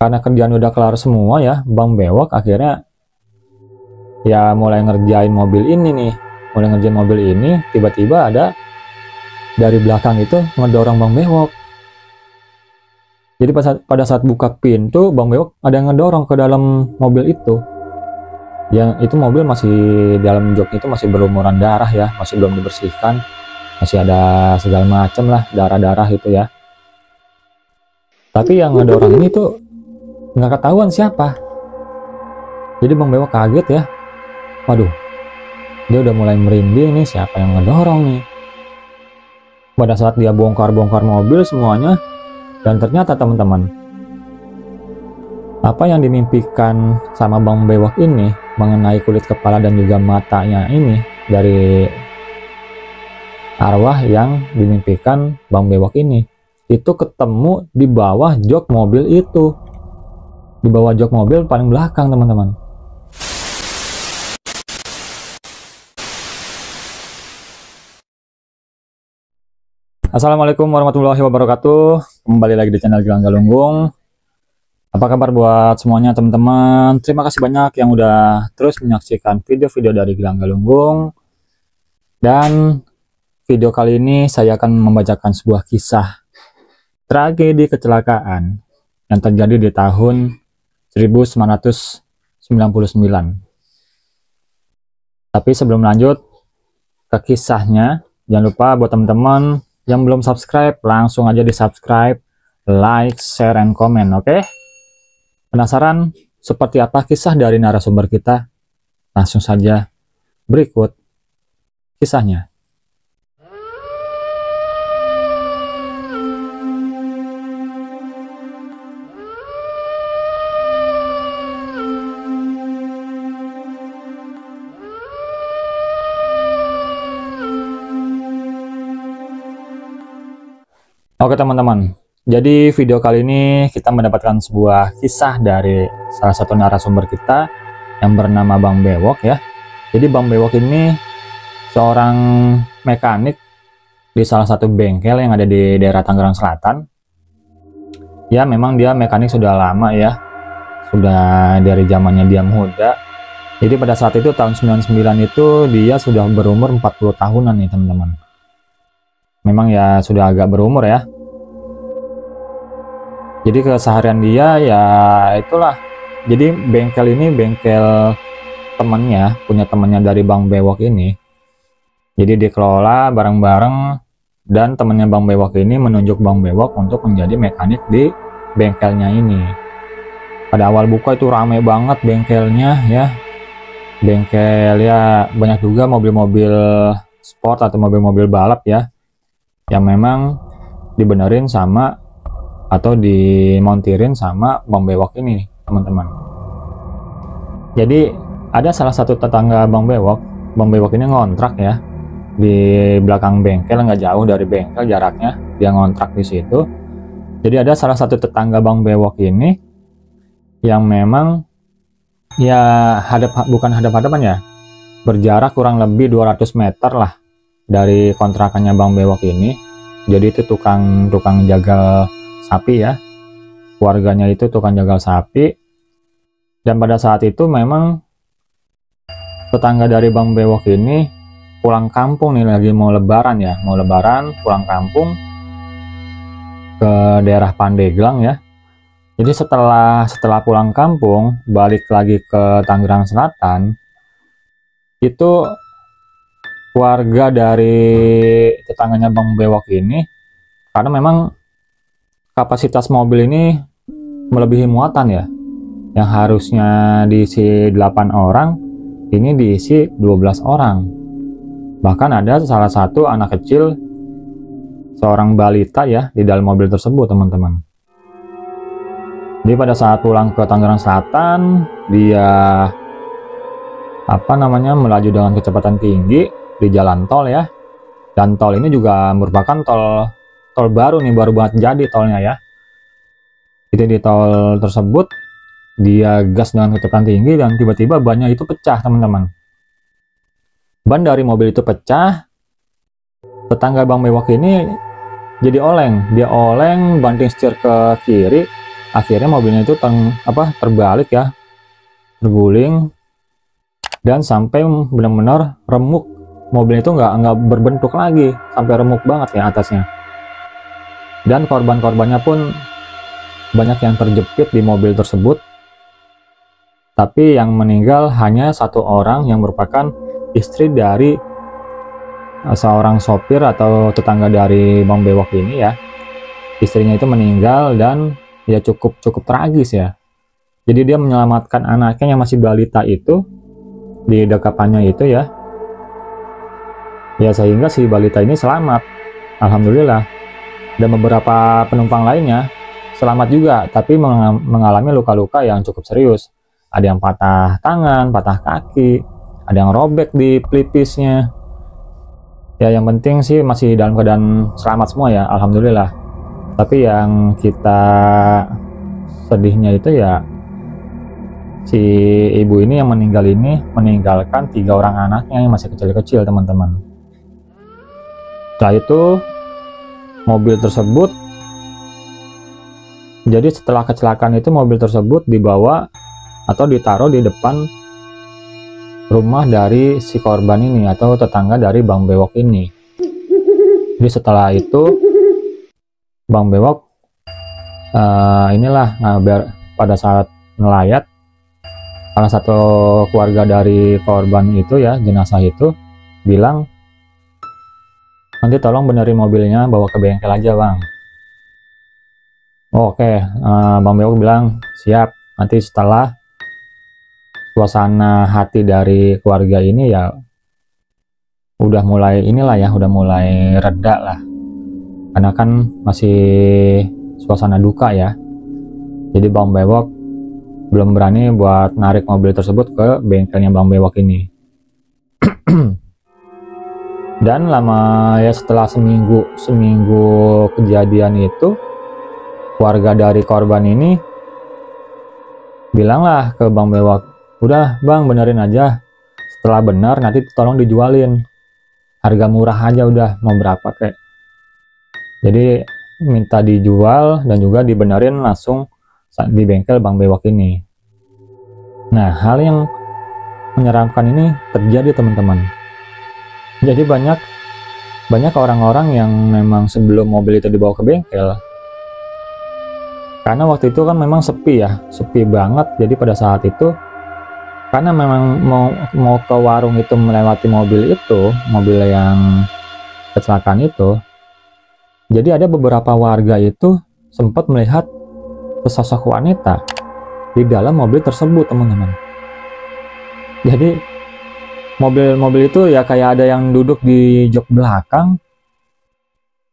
Karena kerjaan udah kelar semua ya, Bang Bewok akhirnya ya mulai ngerjain mobil ini nih. Mulai ngerjain mobil ini, tiba-tiba ada dari belakang itu ngedorong Bang Bewok. Jadi pada saat buka pintu, Bang Bewok ada yang ngedorong ke dalam mobil itu. Yang itu mobil masih dalam jok itu masih berlumuran darah ya, masih belum dibersihkan, masih ada segala macam lah darah-darah itu ya. Tapi yang ngedorong ini tuh nggak ketahuan siapa. Jadi Bang Bewok kaget ya. Waduh, dia udah mulai merinding nih, siapa yang ngedorong nih. Pada saat dia bongkar-bongkar mobil semuanya, dan ternyata teman-teman, apa yang dimimpikan sama Bang Bewok ini mengenai kulit kepala dan juga matanya ini dari arwah yang dimimpikan Bang Bewok ini, itu ketemu di bawah jok mobil itu. Di bawah jok mobil paling belakang teman-teman. Assalamualaikum warahmatullahi wabarakatuh. Kembali lagi di channel Gilang Galunggung. Apa kabar buat semuanya teman-teman? Terima kasih banyak yang udah terus menyaksikan video-video dari Gilang Galunggung. Dan video kali ini saya akan membacakan sebuah kisah tragedi kecelakaan yang terjadi di tahun 1999. Tapi sebelum lanjut ke kisahnya, jangan lupa buat teman-teman yang belum subscribe, langsung aja di subscribe, like, share, and comment, oke? Penasaran seperti apa kisah dari narasumber kita? Langsung saja berikut kisahnya. Oke teman-teman, jadi video kali ini kita mendapatkan sebuah kisah dari salah satu narasumber kita yang bernama Bang Bewok ya. Jadi Bang Bewok ini seorang mekanik di salah satu bengkel yang ada di daerah Tangerang Selatan. Ya memang dia mekanik sudah lama ya, sudah dari zamannya dia muda. Jadi pada saat itu tahun 99 itu dia sudah berumur 40 tahunan nih teman-teman. Memang ya sudah agak berumur ya. Jadi keseharian dia ya itulah. Jadi bengkel ini bengkel temannya, punya temannya dari Bang Bewok ini. Jadi dikelola bareng-bareng dan temannya Bang Bewok ini menunjuk Bang Bewok untuk menjadi mekanik di bengkelnya ini. Pada awal buka itu rame banget bengkelnya ya. Bengkel ya banyak juga mobil-mobil sport atau mobil-mobil balap ya, yang memang dibenerin sama atau dimontirin sama Bang Bewok ini teman-teman. Jadi ada salah satu tetangga Bang Bewok ini ngontrak ya di belakang bengkel, nggak jauh dari bengkel jaraknya, dia ngontrak di situ. Jadi ada salah satu tetangga Bang Bewok ini yang memang ya bukan hadap-hadapan ya, berjarak kurang lebih 200 meter lah dari kontrakannya Bang Bewok ini. Jadi itu tukang jagal sapi ya, keluarganya itu tukang jagal sapi. Dan pada saat itu memang tetangga dari Bang Bewok ini pulang kampung nih, lagi mau lebaran ya, mau lebaran pulang kampung ke daerah Pandeglang ya. Jadi setelah pulang kampung balik lagi ke Tangerang Selatan, itu keluarga dari tetangganya Bang Bewok ini, karena memang kapasitas mobil ini melebihi muatan ya, yang harusnya diisi 8 orang ini diisi 12 orang. Bahkan ada salah satu anak kecil, seorang balita ya, di dalam mobil tersebut teman-teman. Jadi pada saat pulang ke Tangerang Selatan, dia melaju dengan kecepatan tinggi di jalan tol ya. Dan tol ini juga merupakan tol baru nih, baru banget jadi tolnya ya. Jadi di tol tersebut dia gas dengan kecepatan tinggi dan tiba-tiba bannya itu pecah teman-teman. Ban dari mobil itu pecah. Tetangga Bang Bewok ini jadi oleng, dia oleng, banting setir ke kiri akhirnya mobilnya itu terbalik ya, terguling, dan sampai benar-benar remuk. Mobil itu nggak berbentuk lagi, sampai remuk banget ya atasnya. Dan korban-korbannya pun banyak yang terjepit di mobil tersebut. Tapi yang meninggal hanya satu orang yang merupakan istri dari seorang sopir atau tetangga dari Bang Bewok ini ya. Istrinya itu meninggal dan ya cukup tragis ya. Jadi dia menyelamatkan anaknya yang masih balita itu di dekapannya itu ya. Ya sehingga si balita ini selamat, alhamdulillah. Dan beberapa penumpang lainnya selamat juga, tapi mengalami luka-luka yang cukup serius. Ada yang patah tangan, patah kaki, ada yang robek di pelipisnya. Ya yang penting sih masih dalam keadaan selamat semua ya, alhamdulillah. Tapi yang kita sedihnya itu ya, si ibu ini yang meninggal ini meninggalkan 3 orang anaknya yang masih kecil-kecil, teman-teman. Setelah itu mobil tersebut, jadi setelah kecelakaan itu mobil tersebut dibawa atau ditaruh di depan rumah dari si korban ini atau tetangga dari Bang Bewok ini. Jadi setelah itu Bang Bewok pada saat melayat, salah satu keluarga dari korban itu ya, jenazah itu bilang, nanti tolong benerin mobilnya, bawa ke bengkel aja bang. Oke, Bang Bewok bilang siap. Nanti setelah suasana hati dari keluarga ini ya udah mulai udah mulai reda lah, karena kan masih suasana duka ya. Jadi Bang Bewok belum berani buat narik mobil tersebut ke bengkelnya Bang Bewok ini. Dan lama ya, setelah seminggu kejadian itu, keluarga dari korban ini bilanglah ke Bang Bewok, udah bang benerin aja, setelah benar nanti tolong dijualin, harga murah aja udah, mau berapa kek. Jadi minta dijual dan juga dibenerin langsung di bengkel Bang Bewok ini. Nah, hal yang menyeramkan ini terjadi, teman-teman. Jadi banyak orang-orang yang memang sebelum mobil itu dibawa ke bengkel, karena waktu itu kan memang sepi ya, sepi banget. Jadi pada saat itu, karena memang mau ke warung itu melewati mobil yang kecelakaan itu, jadi ada beberapa warga itu sempat melihat sesosok wanita di dalam mobil tersebut, teman-teman. Jadi mobil itu ya kayak ada yang duduk di jok belakang.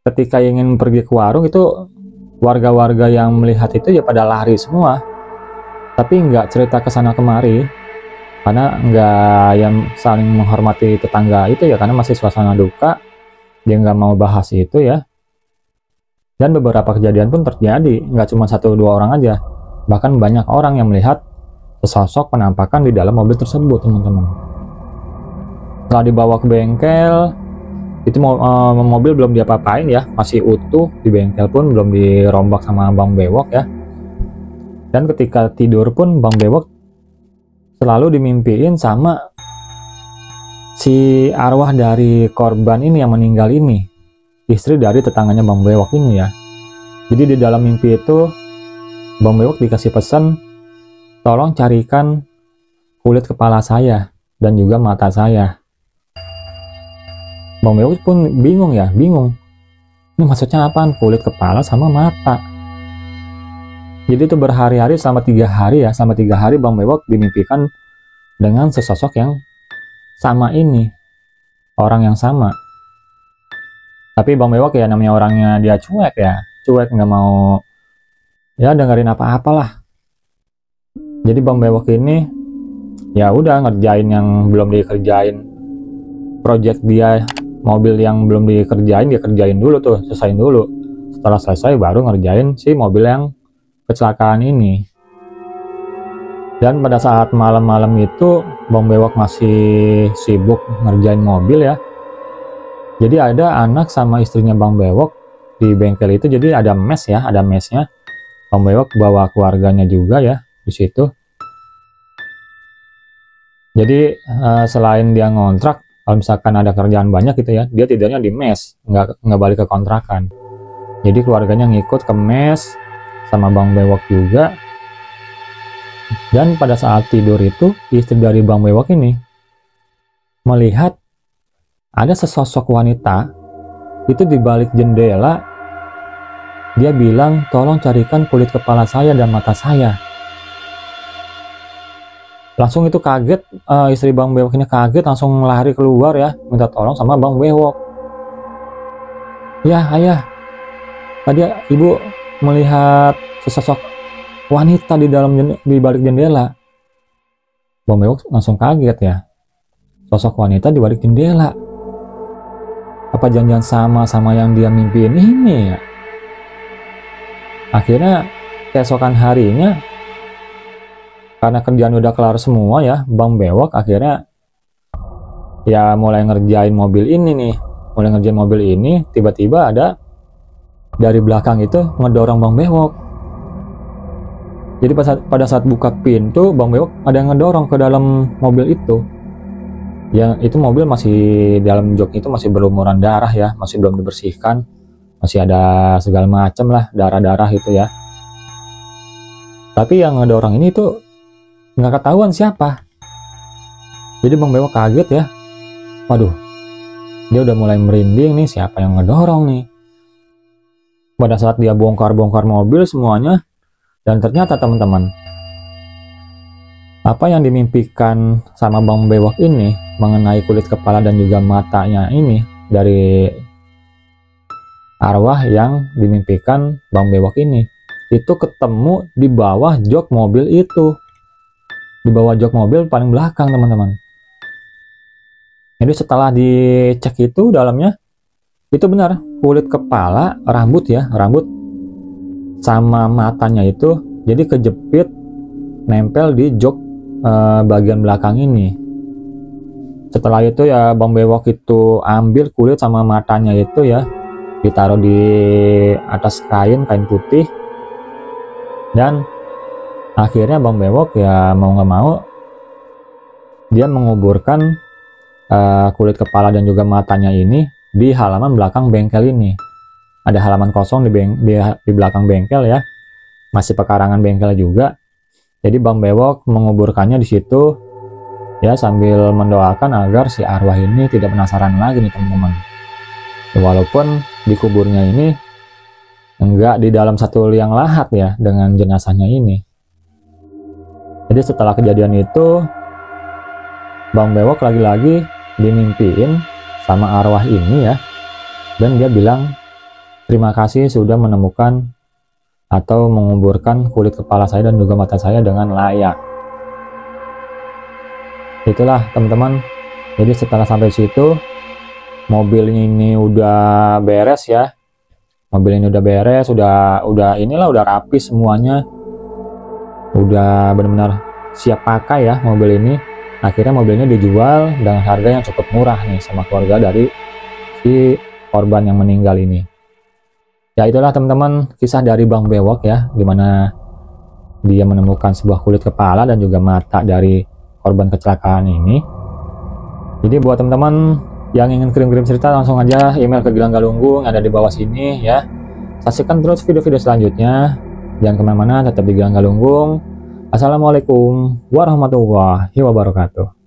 Ketika ingin pergi ke warung itu, warga-warga yang melihat itu ya pada lari semua, tapi nggak cerita ke sana kemari, karena nggak yang saling menghormati tetangga itu ya, karena masih suasana duka, dia nggak mau bahas itu ya. Dan beberapa kejadian pun terjadi, nggak cuma 1-2 orang aja, bahkan banyak orang yang melihat sesosok penampakan di dalam mobil tersebut, teman-teman. Setelah dibawa ke bengkel itu, mobil belum diapa-apain ya, masih utuh di bengkel pun belum dirombak sama Bang Bewok ya. Dan ketika tidur pun Bang Bewok selalu dimimpiin sama si arwah dari korban ini yang meninggal ini, istri dari tetangganya Bang Bewok ini ya. Jadi di dalam mimpi itu Bang Bewok dikasih pesan, tolong carikan kulit kepala saya dan juga mata saya. Bang Bewok pun bingung. Ini maksudnya apaan? Kulit kepala sama mata. Jadi itu berhari-hari, selama 3 hari ya. Selama 3 hari Bang Bewok dimimpikan dengan sesosok yang sama ini. Orang yang sama. Tapi Bang Bewok ya namanya orangnya dia cuek ya. Cuek, nggak mau ya dengerin apa-apalah. Jadi Bang Bewok ini ya udah ngerjain yang belum dikerjain. Project dia, mobil yang belum dikerjain dia kerjain dulu tuh, selesain dulu. Setelah selesai baru ngerjain si mobil yang kecelakaan ini. Dan pada saat malam-malam itu Bang Bewok masih sibuk ngerjain mobil ya. Jadi ada anak sama istrinya Bang Bewok di bengkel itu, jadi ada mes ya, ada mesnya. Bang Bewok bawa keluarganya juga ya di situ. Jadi selain dia ngontrak, kalau misalkan ada kerjaan banyak gitu ya, dia tidurnya di mes, nggak balik ke kontrakan. Jadi keluarganya ngikut ke mes sama Bang Bewok juga. Dan pada saat tidur itu, istri dari Bang Bewok ini melihat ada sesosok wanita itu di balik jendela. Dia bilang, tolong carikan kulit kepala saya dan mata saya. Langsung itu kaget, istri Bang Bewok ini kaget, langsung lari keluar ya, minta tolong sama Bang Bewok. Ya ayah, tadi ibu melihat sesosok wanita di balik jendela. Bang Bewok langsung kaget ya, sosok wanita di balik jendela. Apa jangan-jangan sama yang dia mimpiin ini ya? Akhirnya keesokan harinya, karena kerjaan udah kelar semua ya, Bang Bewok akhirnya ya mulai ngerjain mobil ini nih. Mulai ngerjain mobil ini, tiba-tiba ada dari belakang itu ngedorong Bang Bewok. Jadi pada saat buka pintu, Bang Bewok ada yang ngedorong ke dalam mobil itu. Ya itu mobil masih dalam jok itu masih berlumuran darah ya, masih belum dibersihkan, masih ada segala macam lah darah-darah itu ya. Tapi yang ngedorong ini tuh nggak ketahuan siapa. Jadi Bang Bewok kaget ya, waduh, dia udah mulai merinding nih, siapa yang ngedorong nih. Pada saat dia bongkar-bongkar mobil semuanya, dan ternyata teman-teman, apa yang dimimpikan sama Bang Bewok ini mengenai kulit kepala dan juga matanya ini dari arwah yang dimimpikan Bang Bewok ini, itu ketemu di bawah jok mobil itu. Di bawah jok mobil paling belakang teman-teman. Jadi setelah dicek itu dalamnya, itu benar kulit kepala, rambut ya, rambut sama matanya itu jadi kejepit nempel di jok bagian belakang ini. Setelah itu ya Bang Bewok itu ambil kulit sama matanya itu ya, ditaruh di atas kain putih, dan akhirnya Bang Bewok ya mau nggak mau dia menguburkan kulit kepala dan juga matanya ini di halaman belakang bengkel ini. Ada halaman kosong di belakang bengkel ya, masih pekarangan bengkel juga. Jadi Bang Bewok menguburkannya di situ ya, sambil mendoakan agar si arwah ini tidak penasaran lagi nih teman-teman. Ya, walaupun dikuburnya ini enggak di dalam satu liang lahat ya dengan jenazahnya ini. Jadi setelah kejadian itu, Bang Bewok lagi-lagi dimimpiin sama arwah ini ya, dan dia bilang terima kasih sudah menemukan atau menguburkan kulit kepala saya dan juga mata saya dengan layak. Itulah teman-teman. Jadi setelah sampai situ, mobil ini udah beres ya. Mobil ini udah beres, udah inilah udah rapi semuanya. Udah benar-benar siap pakai ya mobil ini. Akhirnya mobilnya dijual dengan harga yang cukup murah nih sama keluarga dari si korban yang meninggal ini. Ya itulah teman-teman kisah dari Bang Bewok ya, dimana dia menemukan sebuah kulit kepala dan juga mata dari korban kecelakaan ini. Jadi buat teman-teman yang ingin kirim-kirim cerita, langsung aja email ke Gilang Galunggung ada di bawah sini ya. Saksikan terus video-video selanjutnya, jangan kemana-mana, tetap di Gilang Galunggung. Assalamualaikum warahmatullahi wabarakatuh.